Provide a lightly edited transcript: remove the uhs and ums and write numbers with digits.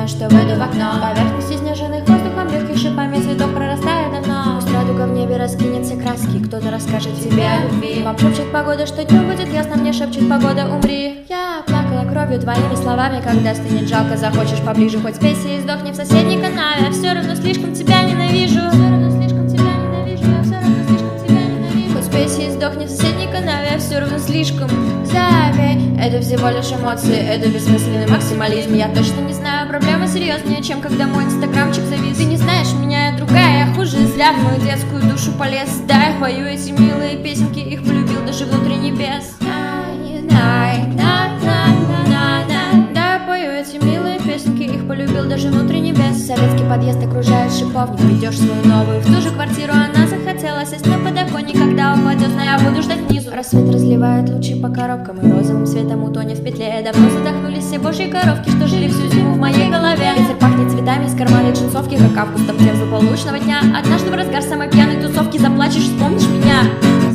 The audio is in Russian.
знаю, что выйду в окно. Поверхности снежных воздухом легких шипами цветов прорастает давно. Пусть радуга в небе раскинет все краски, кто-то расскажет тебе о любви. Вам шепчет погода, что днем будет ясно, мне шепчет погода, умри. Я плакала кровью твоими словами, когда стынет жалко, захочешь поближе, хоть спейся и сдохни в соседней канаве. Я все равно слишком тебя ненавижу. Все равно слишком тебя ненавижу. Я все равно слишком тебя ненавижу. Хоть спейся и сдохни в соседней канаве. Я все равно слишком. Забей, это всего лишь эмоции, это бессмысленный максимализм. Я точно не знаю, проблема серьезнее, чем когда мой инстаграмчик завис. Ты не знаешь меня, я другая, я хуже. Зря в мою детскую душу полез. Да, я пою эти милые песенки, их полюбил даже внутри небес. Да, я пою эти милые песенки, их полюбил даже внутри небес. Советский подъезд окружает шиповник, ведешь свою новую в ту же квартиру. Она захотела сесть на подоконник, когда упадет, но я буду ждать внизу. Рассвет разливает лучи по коробкам, и розовым светом утонет в петле. Давно задохнулись все божьи коровки, что жили всю зиму в моей голове. Ветер пахнет цветами из кармана джинсовки, как августом трев заполночного дня. Однажды в разгар самой пьяной тусовки заплачешь, вспомнишь меня.